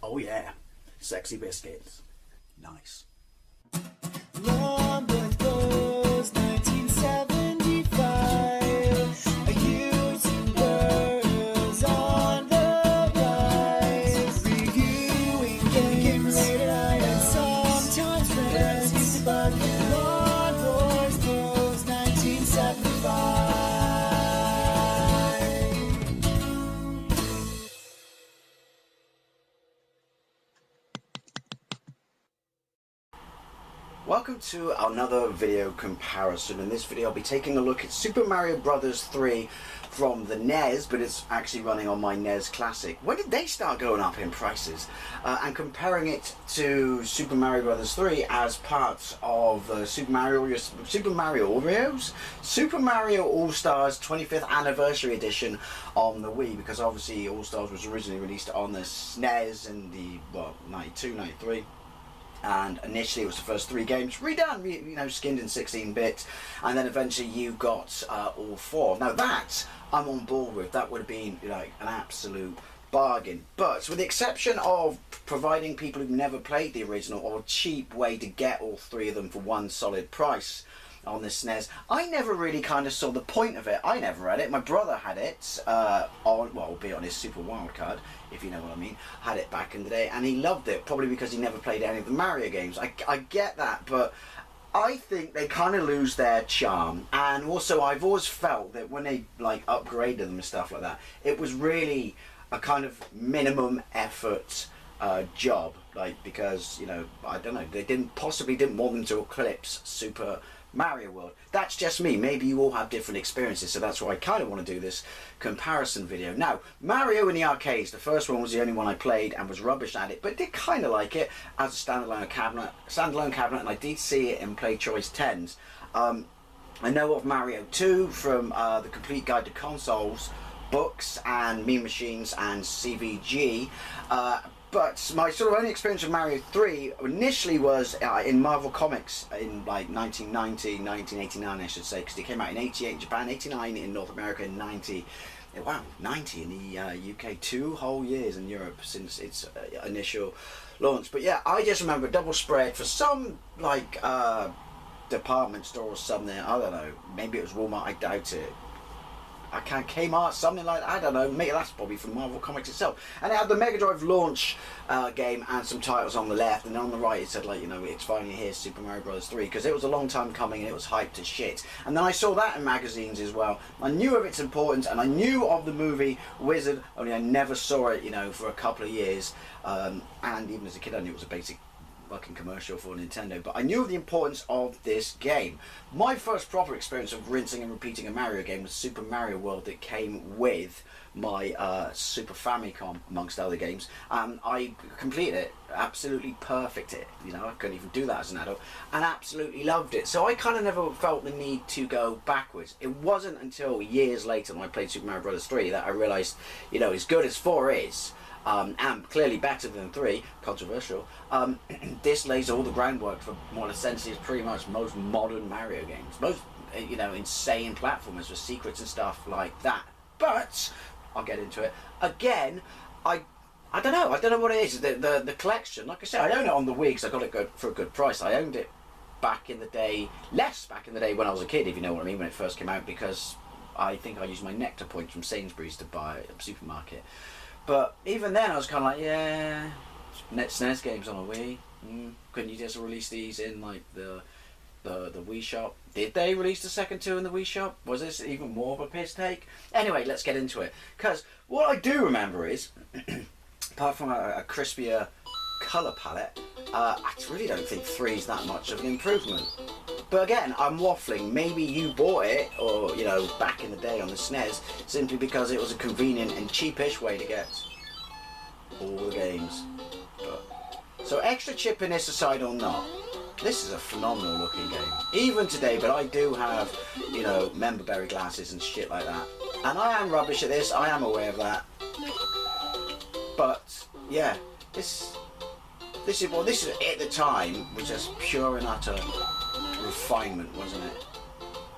Oh yeah, sexy biscuits. Nice. Long goes 1975. A YouTuber on the rise, reviewing games late at night and sometimes friends. But Long goes 1975. Welcome to another video comparison. In this video I'll be taking a look at Super Mario Bros. 3 from the NES, but it's actually running on my NES Classic. When did they start going up in prices? And comparing it to Super Mario Bros. 3 as part of Super Mario Oreos? Super Mario All-Stars 25th Anniversary Edition on the Wii, because obviously All-Stars was originally released on the SNES in the, 92, 93. And initially it was the first 3 games redone, skinned in 16-bit, and then eventually you got all 4. Now that I'm on board with. That would have been like an absolute bargain. But with the exception of providing people who've never played the original or a cheap way to get all 3 of them for one solid price on the SNES, I never really kind of saw the point of it. I never had it. My brother had it albeit on his Super Wild Card, if you know what I mean. Had it back in the day, and he loved it, probably because he never played any of the Mario games. I get that, but I think they kind of lose their charm. And also, I've always felt that when they like upgraded them and stuff like that, it was really a kind of minimum effort job, because I don't know, they didn't want them to eclipse Super Mario World. That's just me. Maybe you all have different experiences, so that's why I kind of want to do this comparison video. Now, Mario in the arcades, the first one was the only one I played and was rubbish at it, but did kind of like it as a standalone cabinet, and I did see it in Play Choice 10s. I know of Mario 2 from the Complete Guide to Consoles books and Mean Machines and CVG. But my sort of only experience with Mario 3 initially was in Marvel Comics in like 1989 I should say, because it came out in 88 in Japan, 89 in North America, and 90 in the UK, 2 whole years in Europe since its initial launch. But yeah, I just remember a double spread for some department store or something, I don't know, maybe it was Walmart, I doubt it. Kmart, something like that, I don't know, maybe that's probably from Marvel Comics itself. And it had the Mega Drive launch game and some titles on the left, and then on the right it said it's finally here, Super Mario Bros. 3, because it was a long time coming and it was hyped as shit. And then I saw that in magazines as well. I knew of its importance, and I knew of the movie Wizard, only I never saw it, for a couple of years. And even as a kid I knew it was a basic fucking commercial for Nintendo, but I knew of the importance of this game. My first proper experience of rinsing and repeating a Mario game was Super Mario World, that came with my Super Famicom, amongst other games. I completed it, absolutely perfect it. I couldn't even do that as an adult, and absolutely loved it. So I kind of never felt the need to go backwards. It wasn't until years later when I played Super Mario Bros. 3 that I realised, as good as 4 is, and clearly better than 3, controversial, this lays all the groundwork for what essentially is pretty much most modern Mario games. Most, insane platformers with secrets and stuff like that. But, I'll get into it. Again, I don't know what it is, the collection. Like I said, I own it on the Wii because I got it for a good price. I owned it back in the day when I was a kid, if you know what I mean, when it first came out, because I think I used my Nectar points from Sainsbury's to buy a supermarket. But even then I was kind of like, yeah, SNES games on a Wii. Couldn't you just release these in like the Wii shop? Did they release the second 2 in the Wii shop? Was this even more of a piss take? Anyway, let's get into it. Because what I do remember is, apart from a crispier colour palette, I really don't think 3 is that much of an improvement. But again, I'm waffling. Maybe you bought it, or back in the day on the SNES, simply because it was a convenient and cheapish way to get all the games. So extra chippiness aside or not, this is a phenomenal looking game. Even today, but I do have, member berry glasses and shit like that. And I am rubbish at this, I am aware of that. But yeah, this is at the time was just pure and utter refinement, wasn't it?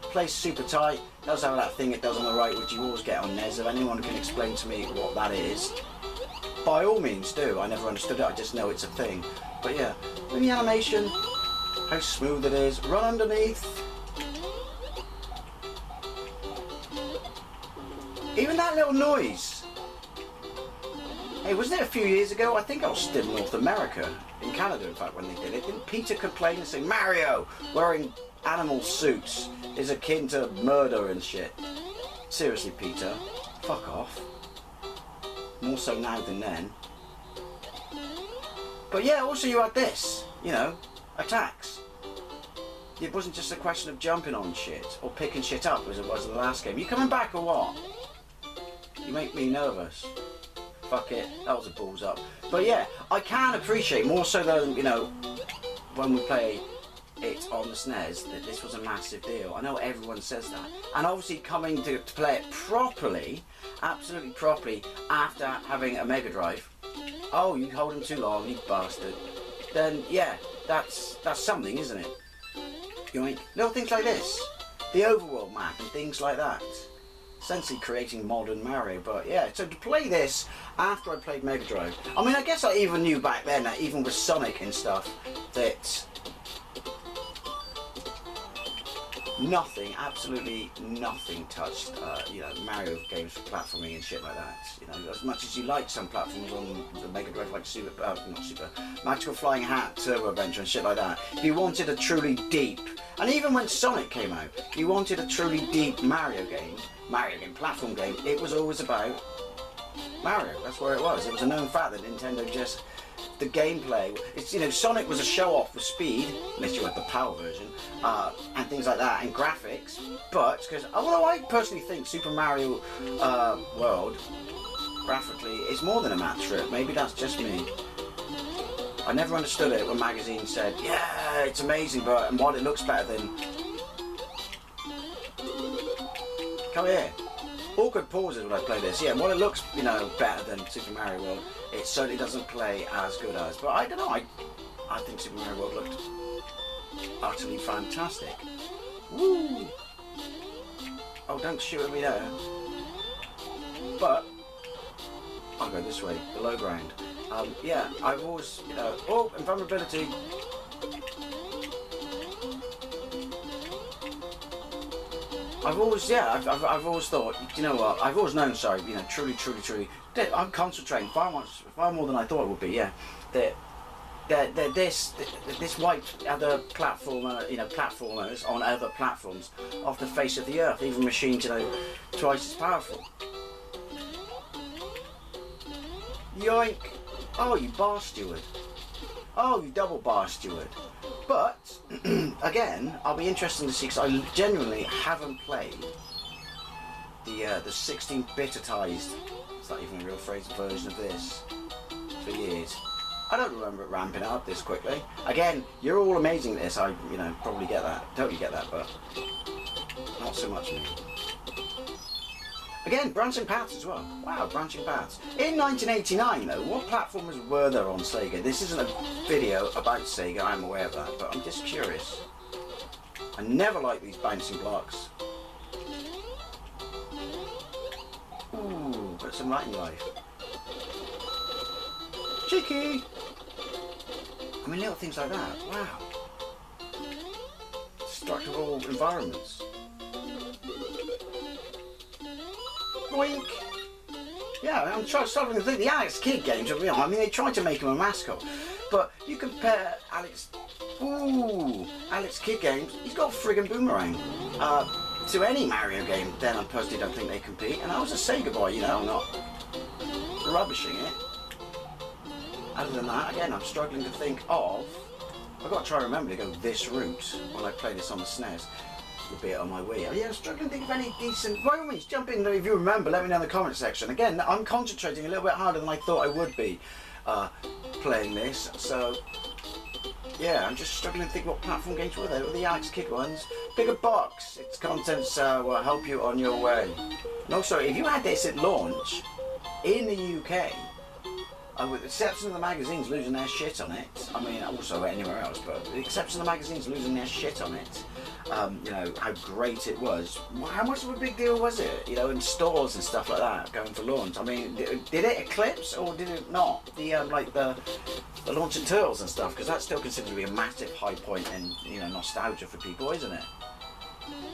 Plays super tight, does have that thing it does on the right which you always get on NES. If anyone can explain to me what that is, by all means do. I never understood it, I just know it's a thing. But yeah, look at the animation, how smooth it is. Run underneath. Even that little noise. Hey, wasn't it a few years ago? I think I was still in North America, in Canada in fact, when they did it. Didn't Peter complain and say, Mario wearing animal suits is akin to murder and shit? Seriously, Peter, fuck off. More so now than then. But yeah, also you had this, you know, attacks. It wasn't just a question of jumping on shit or picking shit up as it was in the last game. You coming back or what? You make me nervous. Fuck it, that was a balls up. But yeah, I can appreciate, more so than, you know, when we play it on the SNES, that this was a massive deal. I know everyone says that. And obviously coming to play it properly, absolutely properly, after having a Mega Drive. Oh, you hold him too long, you bastard. Then yeah, that's something, isn't it? You know, little things like this. The overworld map and things like that. Essentially creating modern Mario, but yeah, so to play this after I played Mega Drive, I mean, I guess I even knew back then that even with Sonic and stuff, that nothing, absolutely nothing touched, you know, Mario games for platforming and shit like that. You know, as much as you like some platforms on the Mega Drive, like Magical Flying Hat, Turbo Adventure and shit like that, if you wanted a truly deep, and even when Sonic came out, you wanted a truly deep Mario game, platform game, it was always about Mario. That's where it was. It was a known fact that Nintendo just, the gameplay, it's, you know, Sonic was a show off for speed, unless you had the power version, and things like that, and graphics, but, because, although I personally think Super Mario World, graphically, is more than a match for it. Maybe that's just me. I never understood it when magazines said, yeah, it's amazing, but, and what, it looks better than, come here. Awkward pauses when I play this. Yeah, while it looks, you know, better than Super Mario World, it certainly doesn't play as good as. But I don't know, I think Super Mario World looked utterly fantastic. Woo! Oh, don't shoot at me there. But I'll go this way, the low ground. Yeah, I've always, you know, oh, invulnerability. I've always, yeah, I've always thought, you know what, I've always known, sorry, you know, truly, I'm concentrating far more than I thought it would be, yeah, that this wiped other platformer, you know, platformers on other platforms off the face of the earth, even machines, you know, twice as powerful. Yoink! Oh, you bar steward. Oh, you double bar steward. But, again, I'll be interested to see, because I genuinely haven't played the 16-bititized, it's not even a real phrase, version of this for years. I don't remember it ramping it up this quickly. Again, you're all amazing at this, I, you know, probably get that, totally get that, but not so much me. Again, branching paths as well. Wow, branching paths. In 1989 though, what platformers were there on Sega? This isn't a video about Sega, I'm aware of that, but I'm just curious. I never like these bouncing blocks. Ooh, got some light in life. Cheeky! I mean, little things like that, wow. Destructible environments. Boink. Yeah, I'm struggling to think. The Alex Kidd games are real. I mean, they tried to make him a mascot, but you compare Alex Kidd games, he's got a friggin' boomerang. To any Mario game, then I personally don't think they compete. And I was a Sega boy, you know, I'm not rubbishing it. Other than that, again, I'm struggling to think of. I've got to try to remember to go this route when I play this on the SNES. Will be it on my Wii. Yeah, I'm struggling to think of any decent. By all means, jump in if you remember. Let me know in the comment section. Again, I'm concentrating a little bit harder than I thought I would be playing this. So yeah, I'm just struggling to think what platform games were there. Were the Alex Kidd ones? Bigger box. Its contents will help you on your way. No, sorry. If you had this at launch in the UK, with the exception of the magazines losing their shit on it. I mean, also anywhere else, but with the exception of the magazines losing their shit on it. You know, how great it was. How much of a big deal was it? You know, in stores and stuff like that, going for launch. I mean, did it eclipse or did it not? The like the launch of Turtles and stuff, because that's still considered to be a massive high point in, you know, nostalgia for people, isn't it?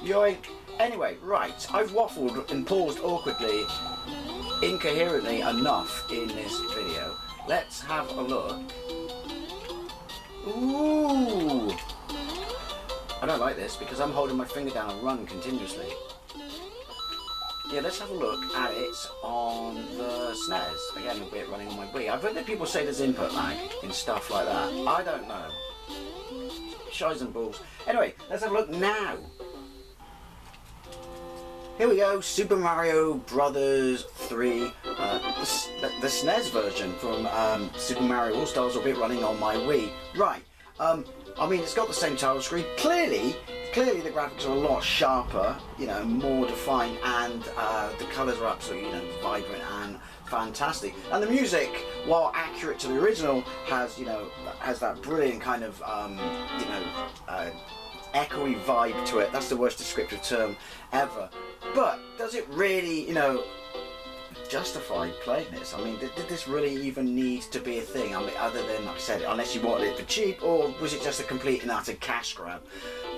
Yoink. Anyway, right, I've waffled and paused awkwardly, incoherently enough in this video. Let's have a look. Ooh! I don't like this because I'm holding my finger down and run continuously. Yeah, let's have a look at it on the SNES. Again, albeit running on my Wii. I've heard that people say there's input lag in stuff like that. I don't know. Shies and balls. Anyway, let's have a look now. Here we go, Super Mario Brothers 3, the SNES version from Super Mario All-Stars, albeit running on my Wii. Right, I mean, it's got the same title screen. Clearly the graphics are a lot sharper, you know, more defined, and the colours are absolutely, you know, vibrant and fantastic. And the music, while accurate to the original, has, you know, has that brilliant kind of, you know, echoey vibe to it. That's the worst descriptive term ever. But does it really, you know, justify playing this? I mean, did this really even need to be a thing? I mean, other than, like I said, unless you wanted it for cheap, or was it just a complete and utter cash grab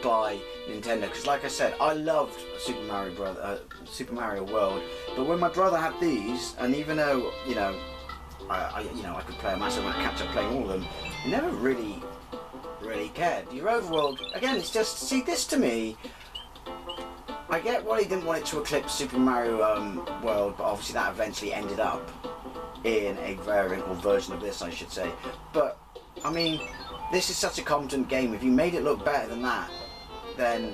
by Nintendo? Because, like I said, I loved Super Mario World, but when my brother had these, and even though, you know, I could play a massive amount of catch up playing all of them, I never really cared. Your overworld, again, it's just, see, this to me, I get why he didn't want it to eclipse Super Mario World, but obviously that eventually ended up in a variant or version of this, I should say. But, I mean, this is such a competent game. If you made it look better than that, then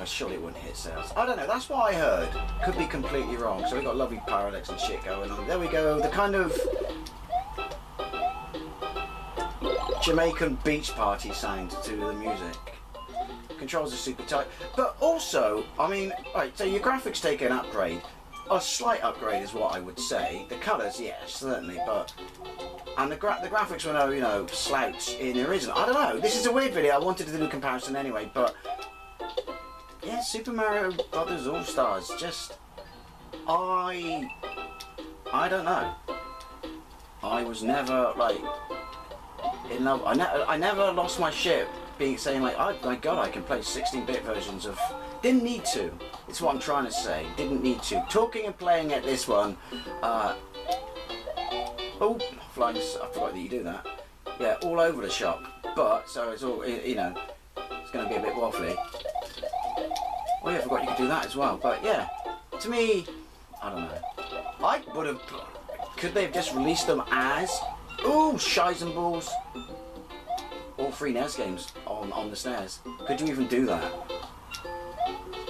surely it wouldn't hit sales. I don't know, that's what I heard. Could be completely wrong. So we got lovely parallax and shit going on. There we go, the kind of Jamaican beach party sound to the music. Controls are super tight, but also, I mean, right, so your graphics take an upgrade, a slight upgrade is what I would say. The colours, yes, certainly, but, and the graphics were no, you know, slouch in the original. I don't know, this is a weird video, I wanted to do a comparison anyway, but, yeah, Super Mario Brothers All-Stars, just, I don't know. I was never, like, in love. I never lost my shit saying like, oh my god, I can play 16-bit versions of... Didn't need to. It's what I'm trying to say. Didn't need to. Talking and playing at this one. Oh, flying. I forgot that you do that. Yeah, all over the shop. But, so it's all, you know, it's going to be a bit waffly. Oh yeah, I forgot you could do that as well. But yeah, to me, I don't know. I would have... Could they have just released them as... Ooh, shies and balls. All 3 NES games on the SNES. Could you even do that?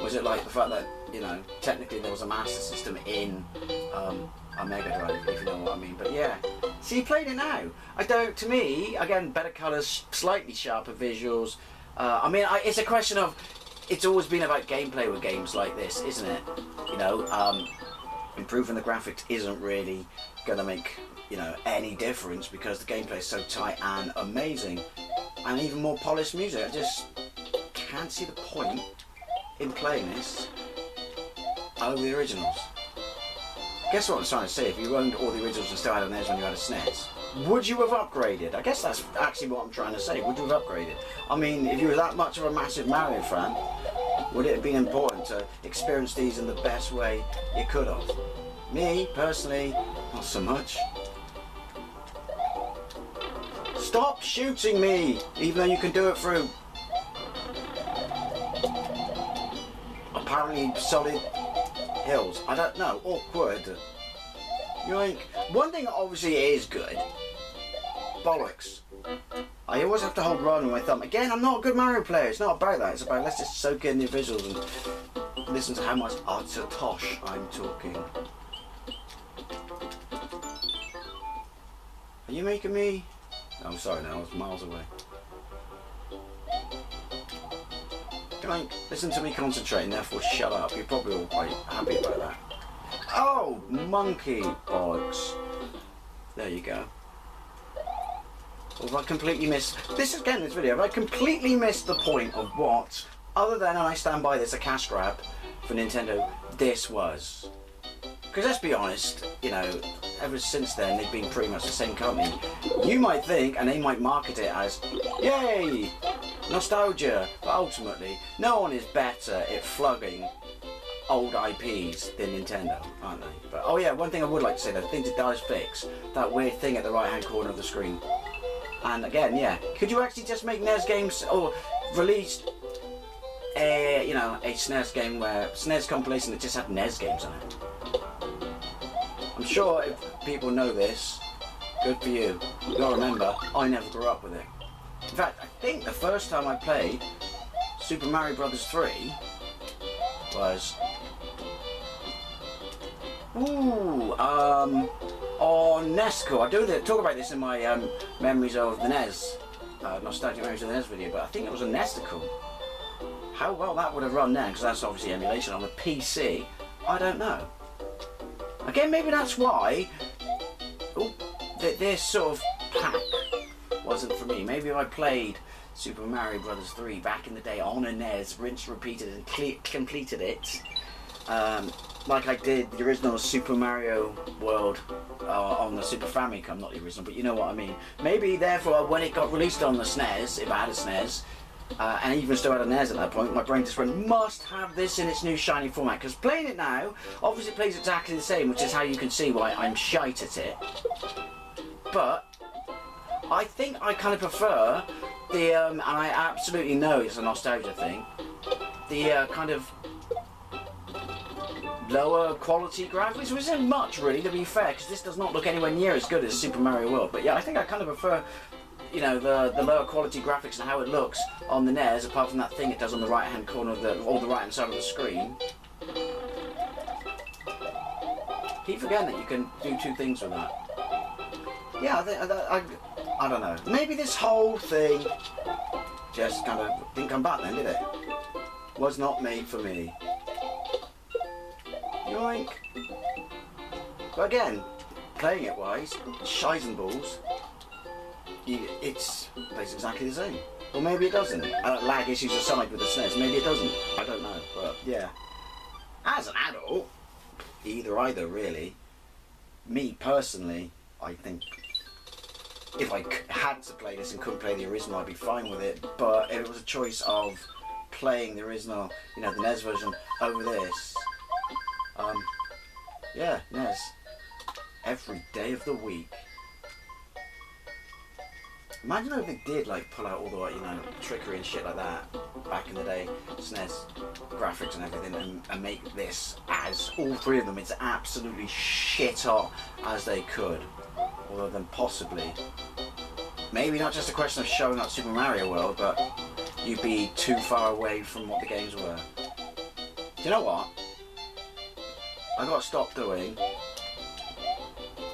Was it like the fact that, you know, technically there was a Master System in a Mega Drive, if you know what I mean? But yeah, see, you played it now. I don't, to me, again, better colours, slightly sharper visuals. I mean, it's a question of, it's always been about gameplay with games like this, isn't it? You know, improving the graphics isn't really going to make, you know, any difference because the gameplay is so tight and amazing. And even more polished music. I just can't see the point in playing this over the originals. Guess what I'm trying to say? If you owned all the originals and still had a NES when you had a SNES, would you have upgraded? I guess that's actually what I'm trying to say. Would you have upgraded? I mean, if you were that much of a massive Mario fan, would it have been important to experience these in the best way you could have? Me, personally, not so much. Stop shooting me, even though you can do it through apparently solid hills. I don't know, awkward. Yoink. One thing obviously is good. Bollocks. I always have to hold run with my thumb. Again, I'm not a good Mario player, it's not about that, it's about let's just soak in the visuals and listen to how much utter tosh I'm talking. Are you making me... I'm sorry now, I was miles away. Don't listen to me concentrating, therefore shut up. You're probably all quite happy about that. Oh, monkey bollocks. There you go. Or have I completely missed... This video, have I completely missed the point of what, other than, and I stand by this, a cash grab for Nintendo, this was? Because let's be honest, you know, ever since then they've been pretty much the same company. You might think, and they might market it as, yay, nostalgia, but ultimately, no one is better at flogging old IPs than Nintendo, aren't they? But, oh yeah, one thing I would like to say though, things it does fix, that weird thing at the right hand corner of the screen. And again, yeah, could you actually just make NES games, or release a, you know, a SNES game where, SNES compilation that just had NES games on it? I'm sure if people know this, good for you. You gotta remember, I never grew up with it. In fact, I think the first time I played Super Mario Bros. 3 was... on NES. I do talk about this in my memories of the NES, nostalgic memories of the NES video, but I think it was a NESical. How well that would have run then, because that's obviously emulation on a PC, I don't know. Again, maybe that's why this sort of pack wasn't for me. Maybe if I played Super Mario Bros. 3 back in the day on a NES, rinsed, repeated, and completed it, like I did the original Super Mario World on the Super Famicom, not the original, but you know what I mean. Maybe therefore when it got released on the SNES, if I had a SNES, and even still had a NES at that point, my brain just went, must have this in its new shiny format, because playing it now, obviously it plays exactly the same, which is how you can see why I'm shite at it. But I think I kind of prefer the, and I absolutely know it's a nostalgia thing, the kind of lower quality graphics, which isn't much really, to be fair, because this does not look anywhere near as good as Super Mario World. But yeah, I think I kind of prefer, you know, the lower quality graphics and how it looks on the NES, apart from that thing it does on the right hand corner of the, or the right hand side of the screen. Keep forgetting that you can do two things with that. Yeah, I don't know. Maybe this whole thing just kind of didn't come back then, did it? Was not made for me. Yoink. But again, playing it wise, shies and balls, it's plays exactly the same. Or maybe it doesn't. Lag issues aside with the SNES, maybe it doesn't. I don't know, but yeah. As an adult, either really. Me personally, I think if I had to play this and couldn't play the original, I'd be fine with it. But if it was a choice of playing the original, you know, the NES version over this, yeah, NES, every day of the week. Imagine if they did like pull out all the, you know, trickery and shit like that back in the day, SNES graphics and everything, and make this as all three of them, it's absolutely shit hot as they could. Although then possibly, maybe not just a question of showing up Super Mario World, but you'd be too far away from what the games were. Do you know what? I got to stop doing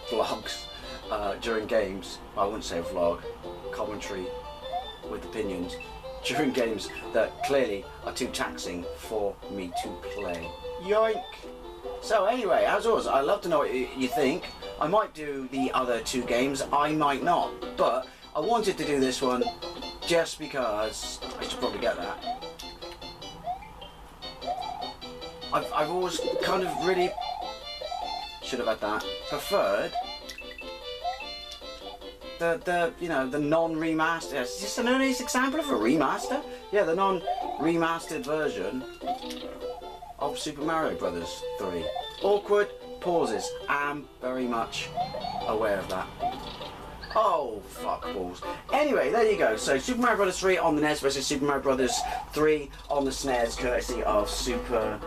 vlogs during games. I wouldn't say vlog, commentary with opinions during games that clearly are too taxing for me to play. Yoink! So anyway, as always, I'd love to know what you think. I might do the other two games, I might not, but I wanted to do this one just because I should probably get that. I've always kind of really, should have had that, preferred the you know, the non-remastered, it's just an earliest example of a remaster? Yeah, the non-remastered version of Super Mario Bros. 3. Awkward pauses, I'm very much aware of that. Oh, fuck balls. Anyway, there you go. So, Super Mario Bros. 3 on the NES versus Super Mario Bros. 3 on the SNES, courtesy of Super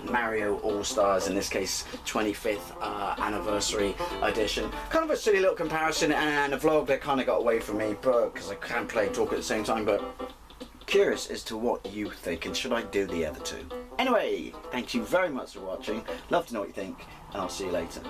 Mario All-Stars, in this case, 25th anniversary edition. Kind of a silly little comparison and a vlog that kind of got away from me, but because I can't play and talk at the same time, but curious as to what you think, and should I do the other two? Anyway, thank you very much for watching. Love to know what you think, and I'll see you later.